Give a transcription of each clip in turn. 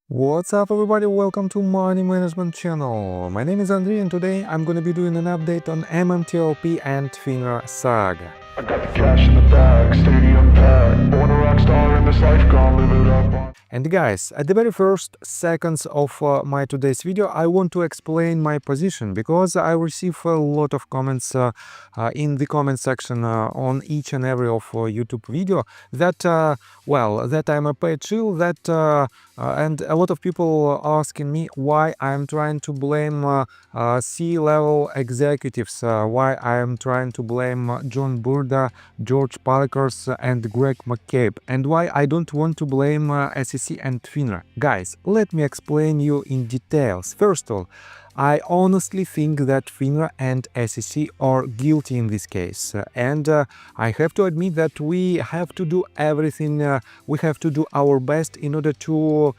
What's up everybody, welcome to Money Management channel. My name is Andrei and today I'm gonna be doing an update on MMTLP and FINRA saga. I got the cash in the bag, stadium packed. Born a rock star in this life, gonna live it up. And guys, at the very first seconds of my today's video, I want to explain my position because I receive a lot of comments in the comment section on each and every of YouTube video that, that I'm a paid chill, and a lot of people asking me why I'm trying to blame C-level executives, why I'm trying to blame John Burda, George Parkers, and Greg McCabe, and why I don't want to blame SEC and FINRA. Guys, let me explain you in details. First of all, I honestly think that FINRA and SEC are guilty in this case, and I have to admit that we have to do everything, we have to do our best in order to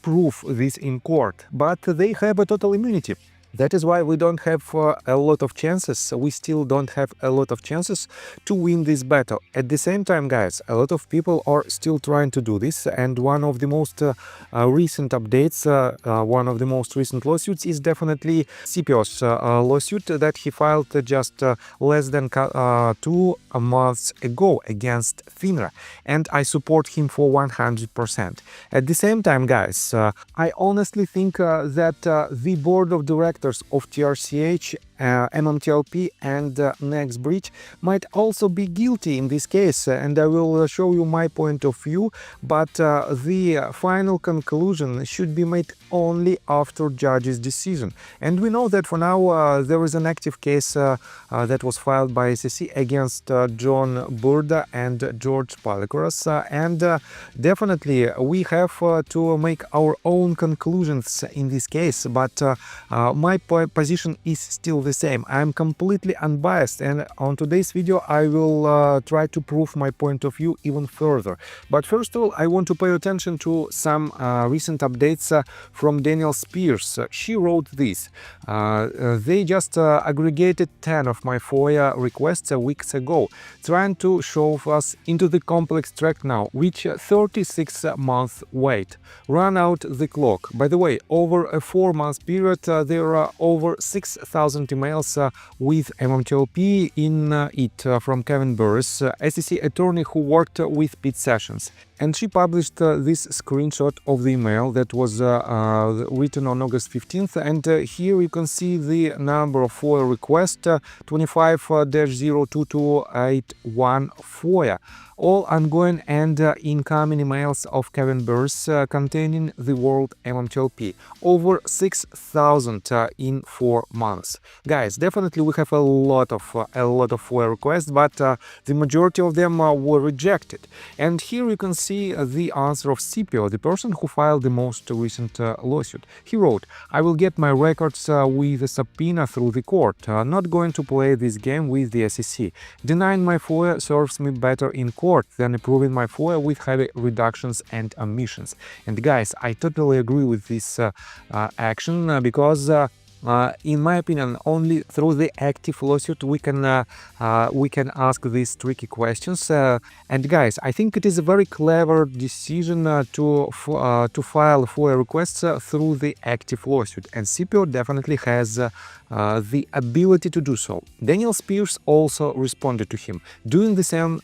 prove this in court, but they have a total immunity. That is why we don't have a lot of chances, we still don't have a lot of chances to win this battle. At the same time, guys, a lot of people are still trying to do this, and one of the most recent updates, one of the most recent lawsuits is definitely CPO's lawsuit that he filed just less than 2 months ago against FINRA, and I support him for 100%. At the same time, guys, I honestly think that the board of directors of TRCH, MMTLP and NextBridge might also be guilty in this case, and I will show you my point of view, but the final conclusion should be made only after judge's decision. And we know that for now there is an active case that was filed by SEC against John Burda and George Parkers, and definitely we have to make our own conclusions in this case, but my position is still the same. I'm completely unbiased, and on today's video I will try to prove my point of view even further. But first of all, I want to pay attention to some recent updates from Daniel Spears. She wrote this. They just aggregated 10 of my FOIA requests weeks ago, trying to shove us into the complex track now, which 36-month wait. Run out the clock. By the way, over a 4-month period, there are over 6,000 emails with MMTLP in it from Kevin Burris, SEC attorney who worked with Pete Sessions. And she published this screenshot of the email that was written on August 15th, and here you can see the number of FOIA requests, 25-02281 FOIA. All ongoing and incoming emails of Kevin Burris containing the word MMTLP. Over 6,000 in 4 months. Guys, definitely we have a lot of FOIA requests, but the majority of them were rejected. And here you can see the answer of CPO, the person who filed the most recent lawsuit. He wrote, "I will get my records with a subpoena through the court. Not going to play this game with the SEC. Denying my FOIA serves me better in court than approving my FOIA with heavy reductions and omissions." And guys, I totally agree with this action because in my opinion, only through the active lawsuit we can ask these tricky questions. And guys, I think it is a very clever decision to file FOIA requests through the active lawsuit, and CPO definitely has the ability to do so. Daniel Spears also responded to him, doing the same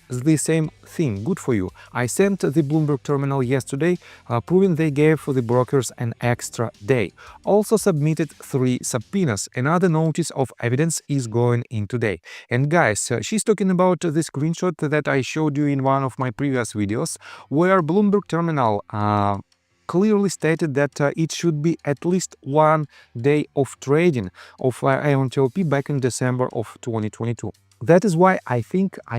thing. Good for you. I sent the Bloomberg terminal yesterday, proving they gave the brokers an extra day. Also submitted 3 subpoenas. Another notice of evidence is going in today. And guys, she's talking about the screenshot that I showed you in one of my previous videos, where Bloomberg terminal clearly stated that it should be at least 1 day of trading of MMTLP back in December of 2022. That is why I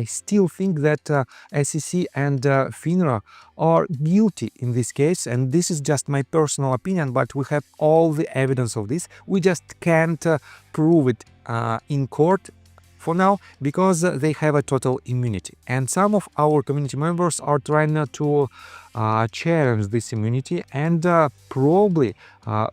still think that SEC and FINRA are guilty in this case, and this is just my personal opinion, but we have all the evidence of this. We just can't prove it in court for now because they have a total immunity, and some of our community members are trying to challenge this immunity, and probably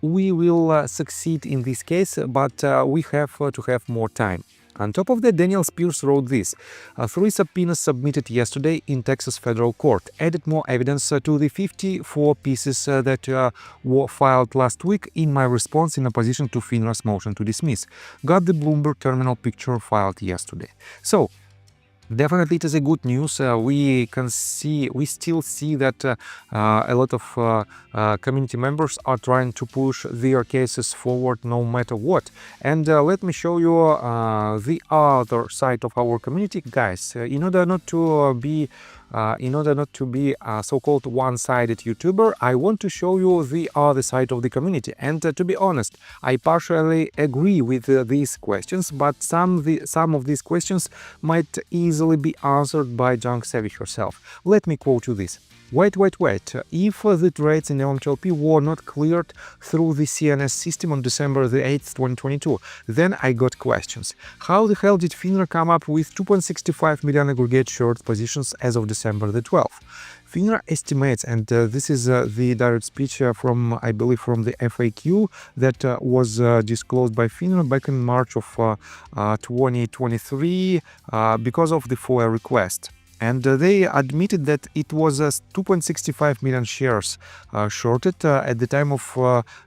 we will succeed in this case, but we have to have more time. On top of that, Daniel Spears wrote this: 3 subpoenas submitted yesterday in Texas federal court added more evidence to the 54 pieces that were filed last week in my response in opposition to FINRA's motion to dismiss. Got the Bloomberg terminal picture filed yesterday. So, definitely, it is a good news. We still see that a lot of community members are trying to push their cases forward no matter what. And let me show you the other side of our community, guys. In order not to be a so-called one-sided YouTuber, I want to show you the other side of the community. And to be honest, I partially agree with these questions, but some of these questions might easily be answered by Junk Savvy herself. Let me quote you this. Wait. If the trades in MMTLP were not cleared through the CNS system on December the 8th, 2022, then I got questions. How the hell did FINRA come up with 2.65 million aggregate short positions as of December the 12th? FINRA estimates, and this is the direct speech from, I believe, from the FAQ that was disclosed by FINRA back in March of 2023 because of the FOIA request. And they admitted that it was 2.65 million shares shorted at the time of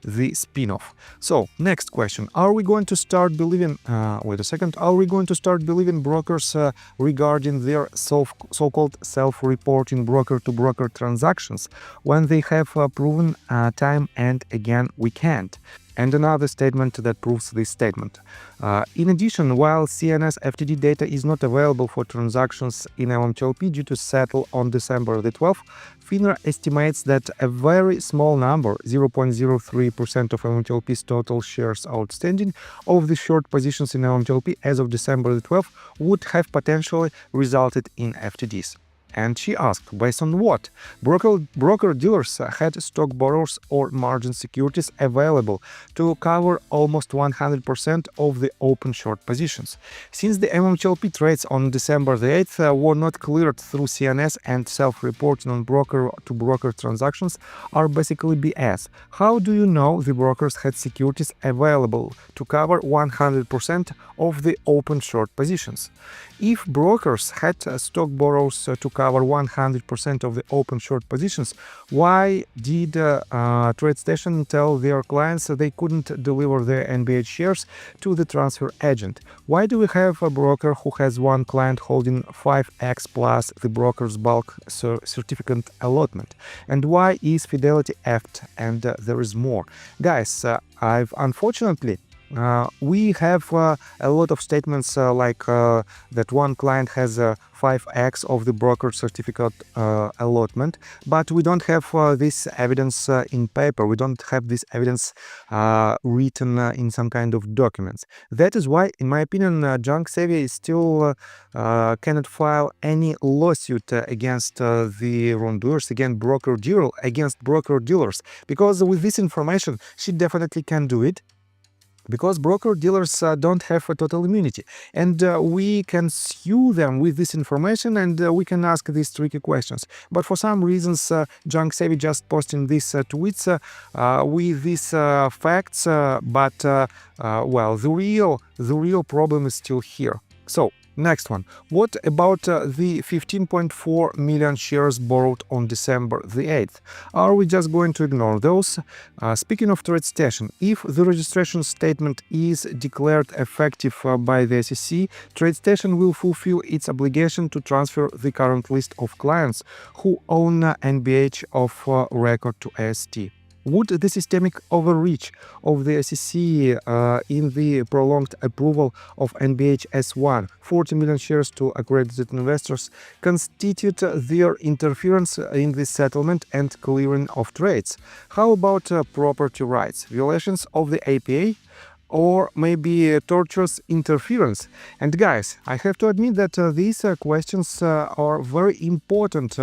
the spin-off. So, next question. Are we going to start believing, are we going to start believing brokers regarding their so-called self-reporting broker-to-broker transactions when they have proven time and again we can't? And another statement that proves this statement. In addition, while CNS FTD data is not available for transactions in MMTLP due to settle on December the 12th, FINRA estimates that a very small number, 0.03% of MMTLP's total shares outstanding of the short positions in MMTLP as of December the 12th would have potentially resulted in FTDs. And she asked, based on what? Broker-dealers had stock borrowers or margin securities available to cover almost 100% of the open short positions. Since the MMTLP trades on December the 8th were not cleared through CNS and self-reporting on broker-to-broker transactions are basically BS. How do you know the brokers had securities available to cover 100% of the open short positions? If brokers had stock borrowers to cover 100% of the open short positions, why did TradeStation tell their clients they couldn't deliver their NBH shares to the transfer agent? Why do we have a broker who has one client holding 5x plus the broker's bulk certificate allotment? And why is Fidelity effed? And there is more. Guys, unfortunately, we have a lot of statements like that one client has 5x of the broker certificate allotment, but we don't have this evidence in paper. We don't have this evidence written in some kind of documents. That is why, in my opinion, Junk Savvy still cannot file any lawsuit against the wrongdoers, against broker-dealers, because with this information, she definitely can do it. Because broker-dealers don't have a total immunity. And we can sue them with this information and we can ask these tricky questions. But for some reasons, Junk Savvy just posting these tweets with these facts, well, the real problem is still here. So, next one. What about the 15.4 million shares borrowed on December the 8th? Are we just going to ignore those? Speaking of TradeStation, if the registration statement is declared effective by the SEC, TradeStation will fulfill its obligation to transfer the current list of clients who own NBH of record to AST. Would the systemic overreach of the SEC in the prolonged approval of NBH S1, 40 million shares to accredited investors, constitute their interference in the settlement and clearing of trades? How about property rights, violations of the APA? Or maybe tortious interference? And guys, I have to admit that these questions are very important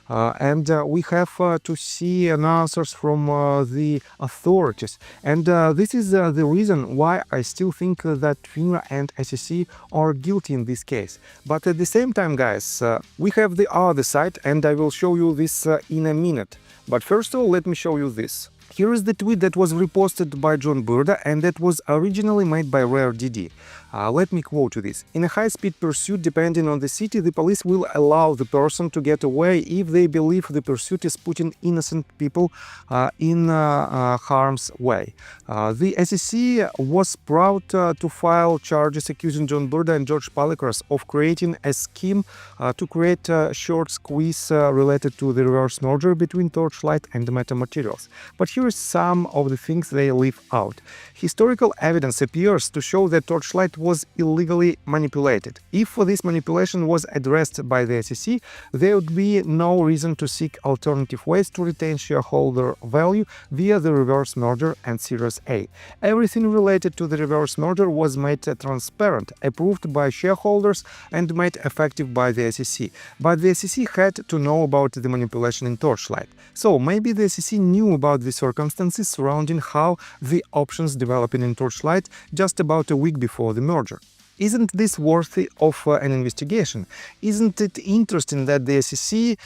and we have to see answers from the authorities. And this is the reason why I still think that FINRA and SEC are guilty in this case. But at the same time, guys, we have the other side, and I will show you this in a minute. But first of all, let me show you this. Here is the tweet that was reposted by John Burda and that was originally made by RareDD. Let me quote you this. In a high-speed pursuit, depending on the city, the police will allow the person to get away if they believe the pursuit is putting innocent people in harm's way. The SEC was proud to file charges accusing John Burda and George Palikras of creating a scheme to create a short squeeze related to the reverse merger between Torchlight and Metamaterials. But here is some of the things they leave out. Historical evidence appears to show that Torchlight was illegally manipulated. If this manipulation was addressed by the SEC, there would be no reason to seek alternative ways to retain shareholder value via the reverse merger and Series A. Everything related to the reverse merger was made transparent, approved by shareholders and made effective by the SEC. But the SEC had to know about the manipulation in Torchlight. So maybe the SEC knew about the circumstances surrounding how the options developing in Torchlight just about a week before the merger. Isn't this worthy of an investigation? Isn't it interesting that the SEC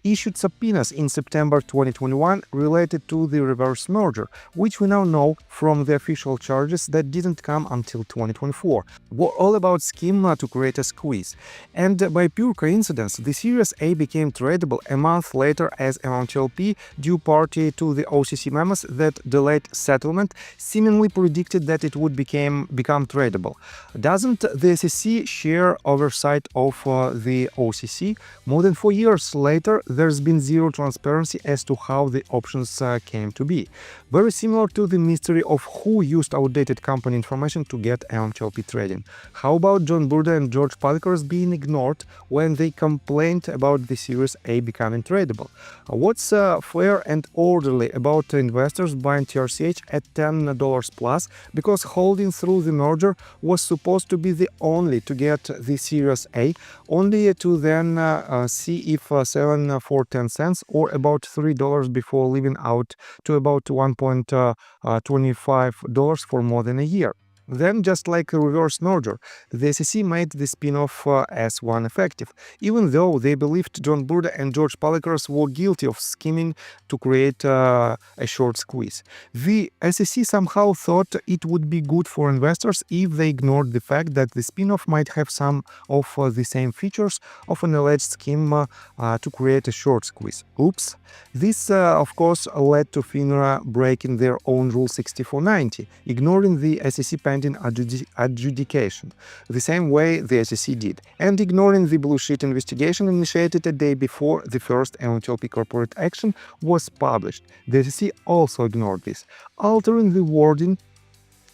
issued subpoenas in September 2021 related to the reverse merger, which we now know from the official charges that didn't come until 2024, were all about scheme to create a squeeze. And by pure coincidence, the Series A became tradable a month later as MMTLP, due party to the OCC memos that delayed settlement, seemingly predicted that it would become tradable. Doesn't the SEC share oversight of the OCC? More than 4 years later, there's been zero transparency as to how the options came to be. Very similar to the mystery of who used outdated company information to get MMTLP trading. How about John Burda and George Palikras being ignored when they complained about the Series A becoming tradable? What's fair and orderly about investors buying TRCH at $10 plus because holding through the merger was supposed to be the only to get the Series A, only to then see if selling for 10 cents or about $3 before leaving out to about $1.25 for more than a year. Then, just like a reverse merger, the SEC made the spin-off as one effective, even though they believed John Burda and George Palikras were guilty of scheming to create a short squeeze. The SEC somehow thought it would be good for investors if they ignored the fact that the spin-off might have some of the same features of an alleged scheme to create a short squeeze. Oops. This, of course, led to FINRA breaking their own Rule 6490, ignoring the SEC pending adjudication, the same way the SEC did, and ignoring the bullshit investigation initiated a day before the first MMTLP corporate action was published. The SEC also ignored this, altering the wording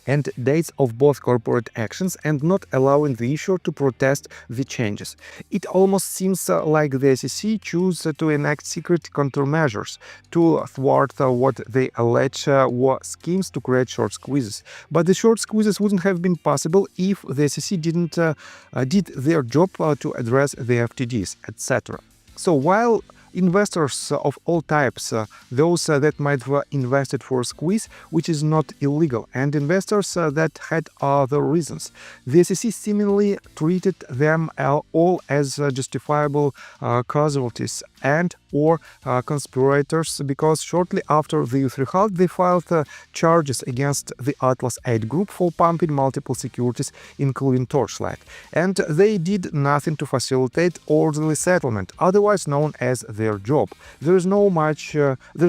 and dates of both corporate actions and not allowing the issuer to protest the changes. It almost seems like the SEC chose to enact secret countermeasures to thwart what they allege were schemes to create short squeezes. But the short squeezes wouldn't have been possible if the SEC did their job to address the FTDs, etc. So while investors of all types, those that might have invested for a squeeze, which is not illegal, and investors that had other reasons, the SEC seemingly treated them all as justifiable casualties and or conspirators, because shortly after the U3 halt, they filed charges against the Atlas 8 group for pumping multiple securities, including Torchlight. And they did nothing to facilitate orderly settlement, otherwise known as their job. There's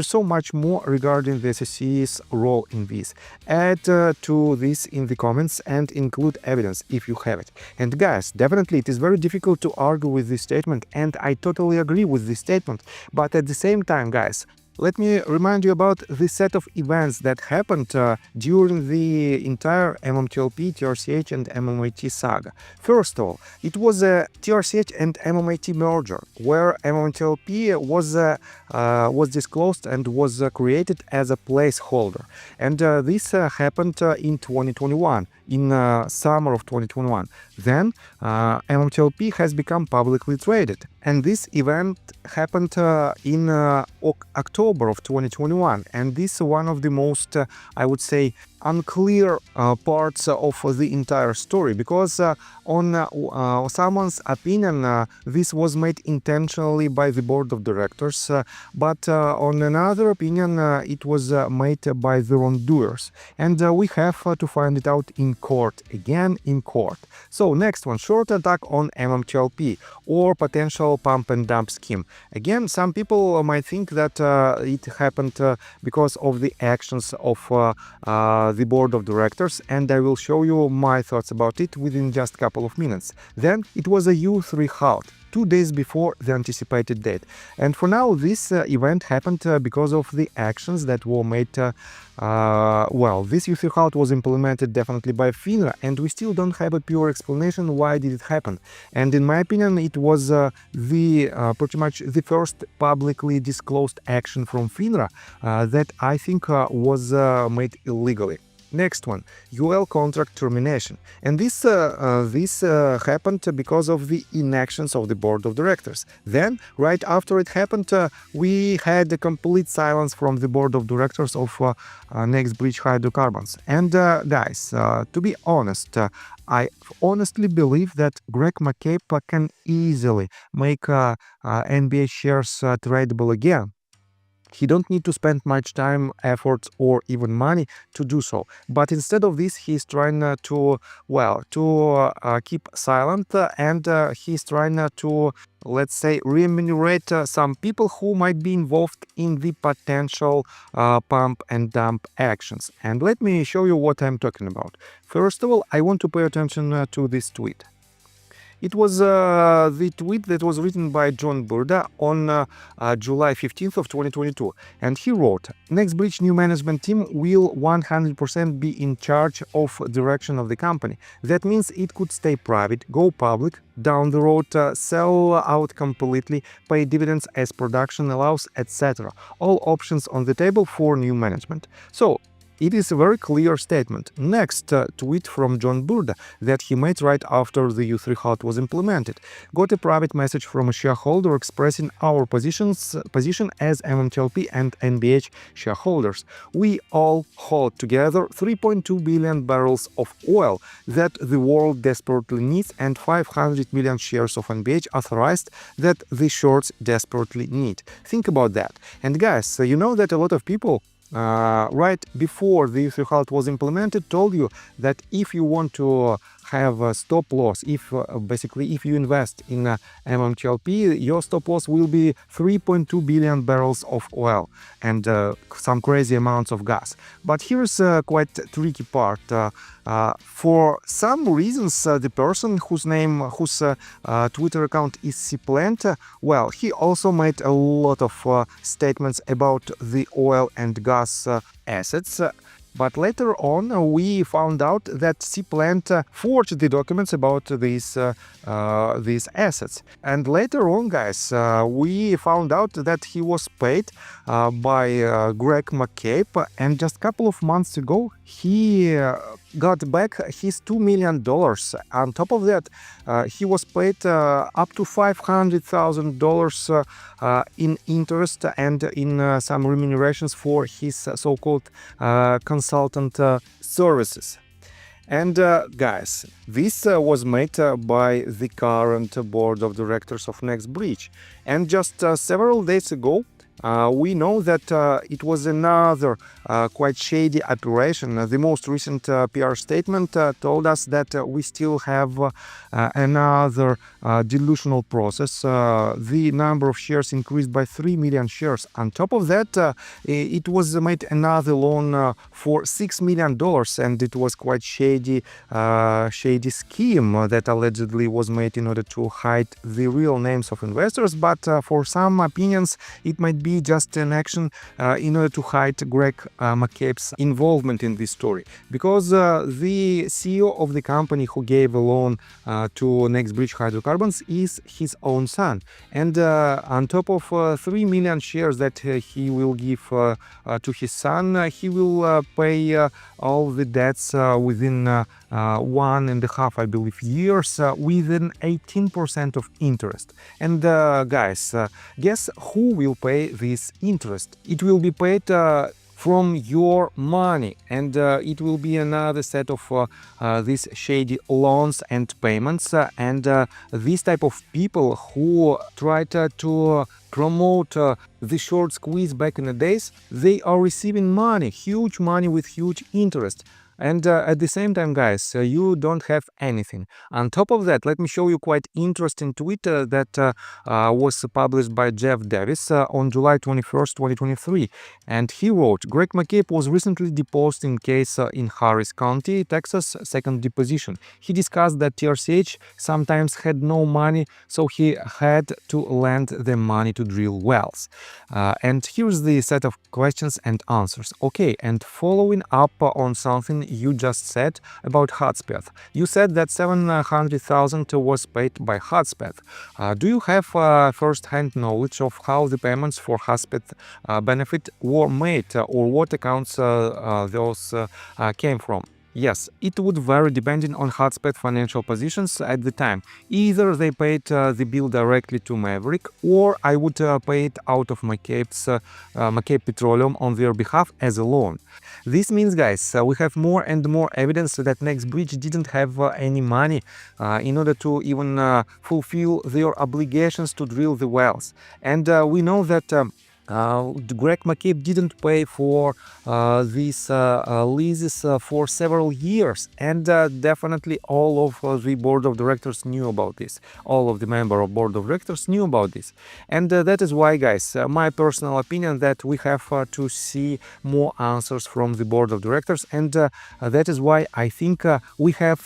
so much more regarding the SEC's role in this. Add to this in the comments and include evidence if you have it. And guys, definitely it is very difficult to argue with this statement, and I totally agree with this statement. But at the same time, guys, let me remind you about the set of events that happened during the entire MMTLP, TRCH and MMAT saga. First of all, it was a TRCH and MMAT merger, where MMTLP was disclosed and was created as a placeholder. And this happened in 2021, in summer of 2021. Then MMTLP has become publicly traded. And this event happened in October of 2021. And this is one of the most, I would say, unclear parts of the entire story, because on someone's opinion this was made intentionally by the board of directors, but on another opinion it was made by the wrongdoers, and we have to find it out in court, So next one, short attack on MMTLP or potential pump and dump scheme. Again, some people might think that it happened because of the actions of the board of directors, and I will show you my thoughts about it within just a couple of minutes. Then it was a U3 halt 2 days before the anticipated date. And for now, this event happened because of the actions that were made. This U3 halt was implemented definitely by FINRA, and we still don't have a pure explanation why did it happen. And in my opinion, it was pretty much the first publicly disclosed action from FINRA that I think was made illegally. Next one, UL contract termination, and this happened because of the inactions of the board of directors. Then, right after it happened, we had a complete silence from the board of directors of NextBridge Hydrocarbons. And guys, to be honest, I honestly believe that Greg McCabe can easily make NBA shares tradable again. He don't need to spend much time, efforts, or even money to do so. But instead of this, he's trying to keep silent, and he's trying to, let's say, remunerate some people who might be involved in the potential pump and dump actions. And let me show you what I'm talking about. First of all, I want to pay attention to this tweet. It was the tweet that was written by John Burda on July 15th of 2022, and he wrote, NextBridge new management team will 100% be in charge of direction of the company. That means it could stay private, go public, down the road sell out completely, pay dividends as production allows, etc. All options on the table for new management. So, it is a very clear statement. Next tweet from John Burda that he made right after the U3 halt was implemented. Got a private message from a shareholder expressing our position as MMTLP and NBH shareholders. We all hold together 3.2 billion barrels of oil that the world desperately needs and 500 million shares of NBH authorized that the shorts desperately need. Think about that. And guys, you know that a lot of people right before the U3 halt was implemented told you that if you want to have a stop loss, if you invest in MMTLP, your stop loss will be 3.2 billion barrels of oil and some crazy amounts of gas. But here's a quite tricky part. For some reasons, the person whose Twitter account is Cplant, he also made a lot of statements about the oil and gas assets. But later on, we found out that Cplant forged the documents about these assets. And later on, guys, we found out that he was paid by Greg McCabe, and just a couple of months ago, he got back his $2 million. On top of that, he was paid up to $500,000 in interest and in some remunerations for his so-called consultant services. And guys, this was made by the current board of directors of NextBridge. And just several days ago, we know that it was another quite shady operation. The most recent PR statement told us that we still have another dilutional process. The number of shares increased by 3 million shares. On top of that, it was made another loan for $6 million, and it was quite shady scheme that allegedly was made in order to hide the real names of investors. But for some opinions, it might be just an action in order to hide Greg McCabe's involvement in this story, because the CEO of the company who gave a loan to NextBridge Hydrocarbons is his own son, and on top of 3 million shares that he will give to his son, he will pay all the debts within 1.5, I believe, years with an 18% of interest. And guys, guess who will pay this interest? It will be paid from your money, and it will be another set of these shady loans and payments, and this type of people who tried to promote the short squeeze back in the days, they are receiving money, huge money with huge interest. And at the same time, guys, you don't have anything. On top of that, let me show you quite interesting tweet that was published by Jeff Davis on July 21st, 2023. And he wrote, Greg McCabe was recently deposed in case in Harris County, Texas, second deposition. He discussed that TRCH sometimes had no money, so he had to lend the money to drill wells. And here's the set of questions and answers. Okay, and following up on something you just said about Hudspeth. You said that $700,000 was paid by Hudspeth. Do you have first-hand knowledge of how the payments for Hudspeth benefit were made or what accounts those came from? Yes, it would vary depending on Hudspeth financial positions at the time. Either they paid the bill directly to Maverick, or I would pay it out of McCabe Petroleum on their behalf as a loan. This means, guys, we have more and more evidence that NextBridge didn't have any money in order to even fulfill their obligations to drill the wells. And we know that Greg McCabe didn't pay for these leases for several years, and definitely all of the board of directors knew about this. All of the member of board of directors knew about this, and that is why, guys, my personal opinion that we have to see more answers from the board of directors, and that is why I think we have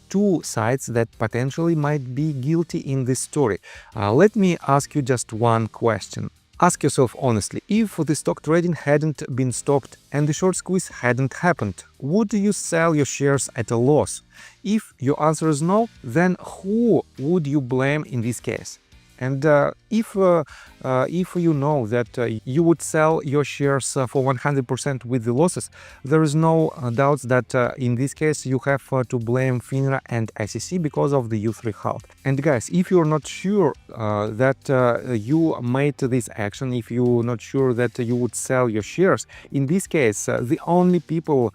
two sides that potentially might be guilty in this story. Let me ask you just one question. Ask yourself honestly, if the stock trading hadn't been stopped and the short squeeze hadn't happened, would you sell your shares at a loss? If your answer is no, then who would you blame in this case? And if you know that you would sell your shares for 100% with the losses, there is no doubt that in this case you have to blame FINRA and SEC because of the U3 halt. And guys, if you're not sure that you made this action, if you're not sure that you would sell your shares, in this case, the only people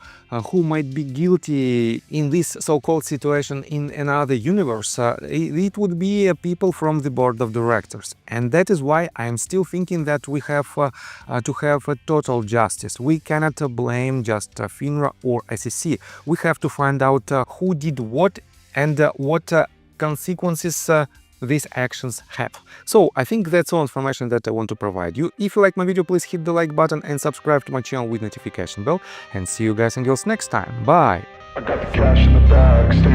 who might be guilty in this so-called situation in another universe, it would be people from the board of directors. And that is why I am still thinking that we have to have a total justice. We cannot blame just FINRA or SEC. We have to find out who did what and what consequences these actions have. So I think that's all information that I want to provide you. If you like my video, please hit the like button and subscribe to my channel with notification bell. And see you guys and girls next time. Bye! I got the cash in the bag.